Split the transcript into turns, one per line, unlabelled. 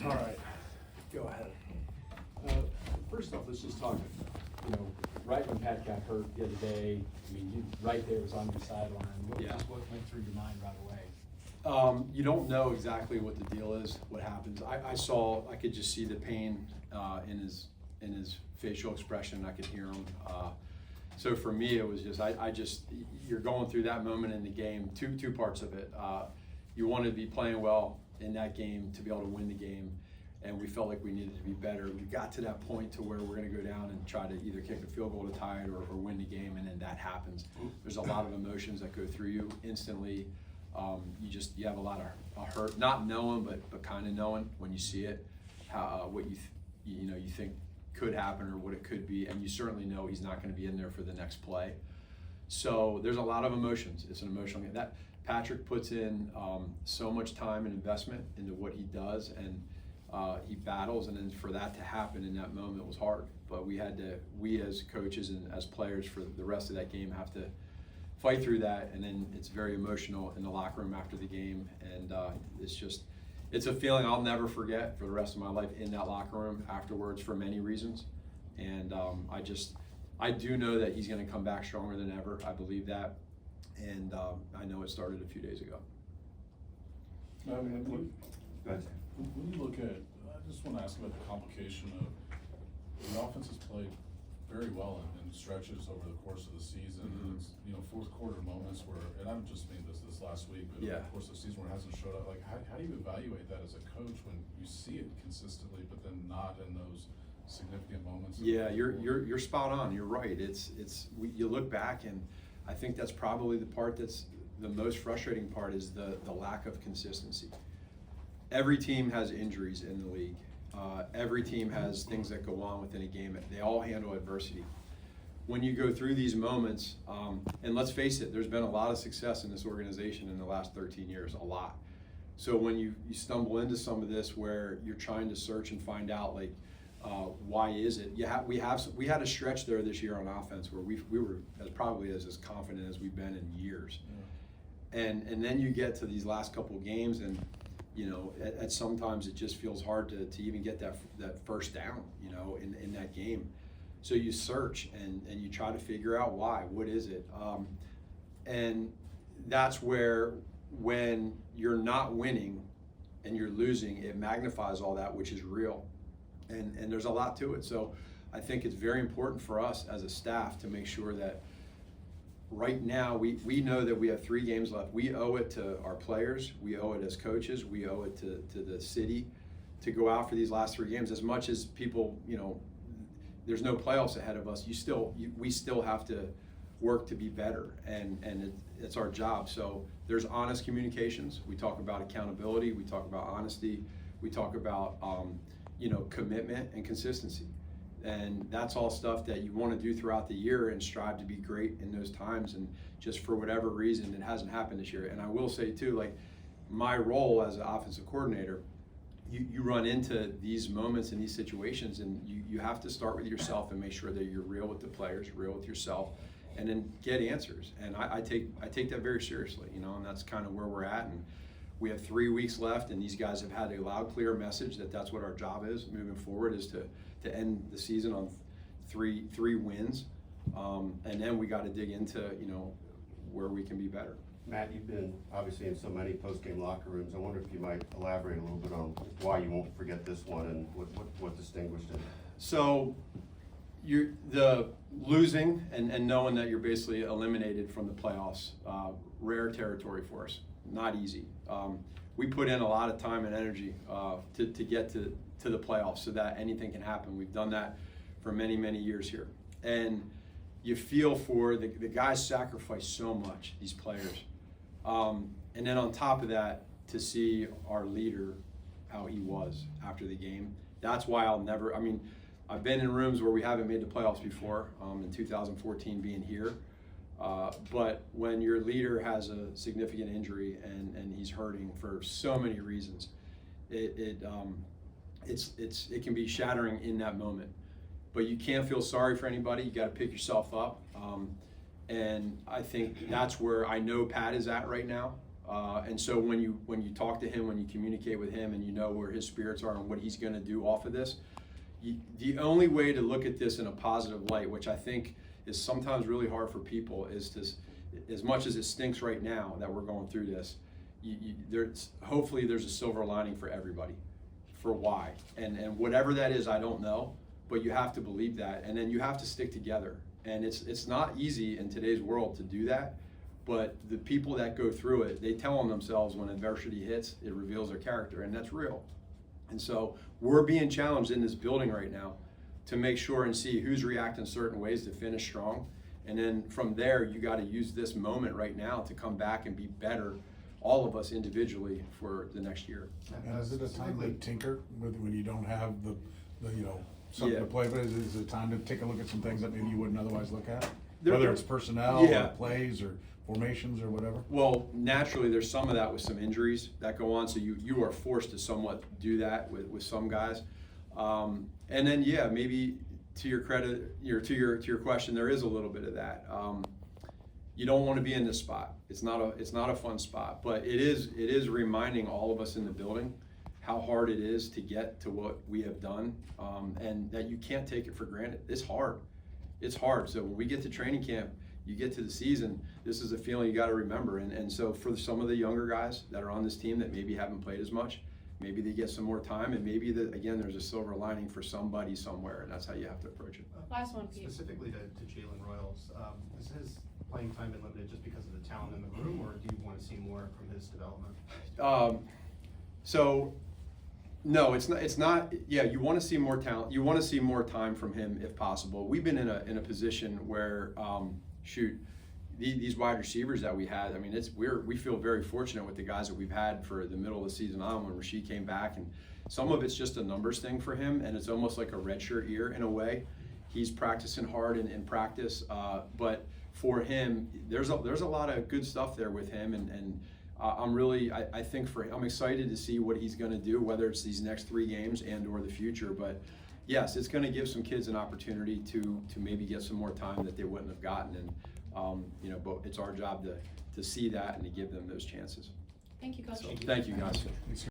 All right, go ahead.
First off, let's just talk, right when Pat got hurt the other day, I mean, you, right there was on your sideline. What went through your mind right away?
You don't know exactly what the deal is, what happens. I could just see the pain in his facial expression. I could hear him. So for me, it was just, you're going through that moment in the game, two parts of it. You wanted to be playing well in that game to be able to win the game, and we felt like we needed to be better. We got to that point to where we're going to go down and try to either kick a field goal to tie it or win the game, and then that happens. There's a lot of emotions that go through you instantly. You have a lot of hurt, not knowing, but kind of knowing when you see it, how what you think could happen or what it could be, and you certainly know he's not going to be in there for the next play. So there's a lot of emotions. It's an emotional game. That Patrick puts in so much time and investment into what he does, and he battles, and then for that to happen in that moment was hard. But we as coaches and as players for the rest of that game have to fight through that, and then it's very emotional in the locker room after the game, and it's a feeling I'll never forget for the rest of my life in that locker room afterwards for many reasons. And I do know that he's going to come back stronger than ever. I believe that, and I know it started a few days ago.
I mean,
Go ahead.
when you look at, I just want to ask about the complication of the offense has played very well in stretches over the course of the season.
Mm-hmm.
It's, fourth quarter moments where, and I don't just mean this last week, but over the course of the season where it hasn't showed up. Like, how do you evaluate that as a coach when you see it consistently, but then not in those significant moments?
Yeah, you're spot on. You're right. You look back, and I think that's probably the part that's the most frustrating part is the lack of consistency. Every team has injuries in the league. Every team has things that go on within a game. They all handle adversity. When you go through these moments, and let's face it, there's been a lot of success in this organization in the last 13 years, a lot. So when you stumble into some of this where you're trying to search and find out, like, why is it? We had a stretch there this year on offense where we were probably as confident as we've been in years. Yeah. And then you get to these last couple of games, and at sometimes it just feels hard to even get that first down, in that game. So you search and you try to figure out why. What is it? And that's where, when you're not winning and you're losing, it magnifies all that, which is real. And there's a lot to it. So I think it's very important for us as a staff to make sure that right now we know that we have 3 games left. We owe it to our players, we owe it as coaches, we owe it to the city to go out for these last 3 games. As much as people, there's no playoffs ahead of us, we still have to work to be better, and it's our job. So there's honest communications. We talk about accountability, we talk about honesty, we talk about commitment and consistency. And that's all stuff that you want to do throughout the year and strive to be great in those times. And just for whatever reason, it hasn't happened this year. And I will say too, like, my role as an offensive coordinator, you run into these moments and these situations, and you have to start with yourself and make sure that you're real with the players, real with yourself, and then get answers. And I take that very seriously, and that's kind of where we're at. And we have 3 weeks left, and these guys have had a loud, clear message that that's what our job is moving forward, is to end the season on three wins, and then we got to dig into where we can be better.
Matt, you've been obviously in so many post-game locker rooms. I wonder if you might elaborate a little bit on why you won't forget this one and what distinguished it.
So the losing and knowing that you're basically eliminated from the playoffs, rare territory for us, not easy. We put in a lot of time and energy to get to the playoffs so that anything can happen. We've done that for many, many years here. And you feel for the guys sacrifice so much, these players. And then on top of that, to see our leader, how he was after the game, that's why I've been in rooms where we haven't made the playoffs before, in 2014 being here. But when your leader has a significant injury and he's hurting for so many reasons, it can be shattering in that moment. But you can't feel sorry for anybody. You got to pick yourself up. And I think that's where I know Pat is at right now. And so when you talk to him, when you communicate with him, and you know where his spirits are and what he's going to do off of this, the only way to look at this in a positive light, which I think is sometimes really hard for people, is to, as much as it stinks right now that we're going through this, hopefully there's a silver lining for everybody, for why. And whatever that is, I don't know, but you have to believe that, and then you have to stick together. And it's not easy in today's world to do that, but the people that go through it, they tell on themselves when adversity hits, it reveals their character, and that's real. And so we're being challenged in this building right now to make sure and see who's reacting certain ways to finish strong. And then from there, you got to use this moment right now to come back and be better, all of us individually, for the next year.
And is it a time to tinker with when you don't have the something to play with? Is it time to take a look at some things that maybe you wouldn't otherwise look at? Whether it's personnel or plays or formations or whatever? Well,
naturally, there's some of that with some injuries that go on, so you are forced to somewhat do that with some guys. And then, maybe to your credit, to your question, there is a little bit of that. You don't want to be in this spot. It's not a fun spot, but it is reminding all of us in the building how hard it is to get to what we have done, and that you can't take it for granted. It's hard. It's hard. So when we get to training camp, you get to the season, this is a feeling you got to remember. And so for some of the younger guys that are on this team that maybe haven't played as much, maybe they get some more time, and maybe again there's a silver lining for somebody somewhere, and that's how you have to approach it.
Last one, Pete.
Specifically to Jalen Royals, is his playing time been limited just because of the talent in the room, or do you want to see more from his development?
So no, it's not. Yeah, you want to see more talent. You want to see more time from him if possible. We've been in a position where these wide receivers that we had. I mean, we feel very fortunate with the guys that we've had for the middle of the season on when Rasheed came back, and some of it's just a numbers thing for him, and it's almost like a redshirt year in a way. He's practicing hard in practice, but for him, there's a lot of good stuff there with him, and I think I'm excited to see what he's going to do, whether it's these next 3 games and/or the future. But yes, it's going to give some kids an opportunity to maybe get some more time that they wouldn't have gotten, and but it's our job to see that and to give them those chances.
Thank you, Coach.
So, thank you, guys.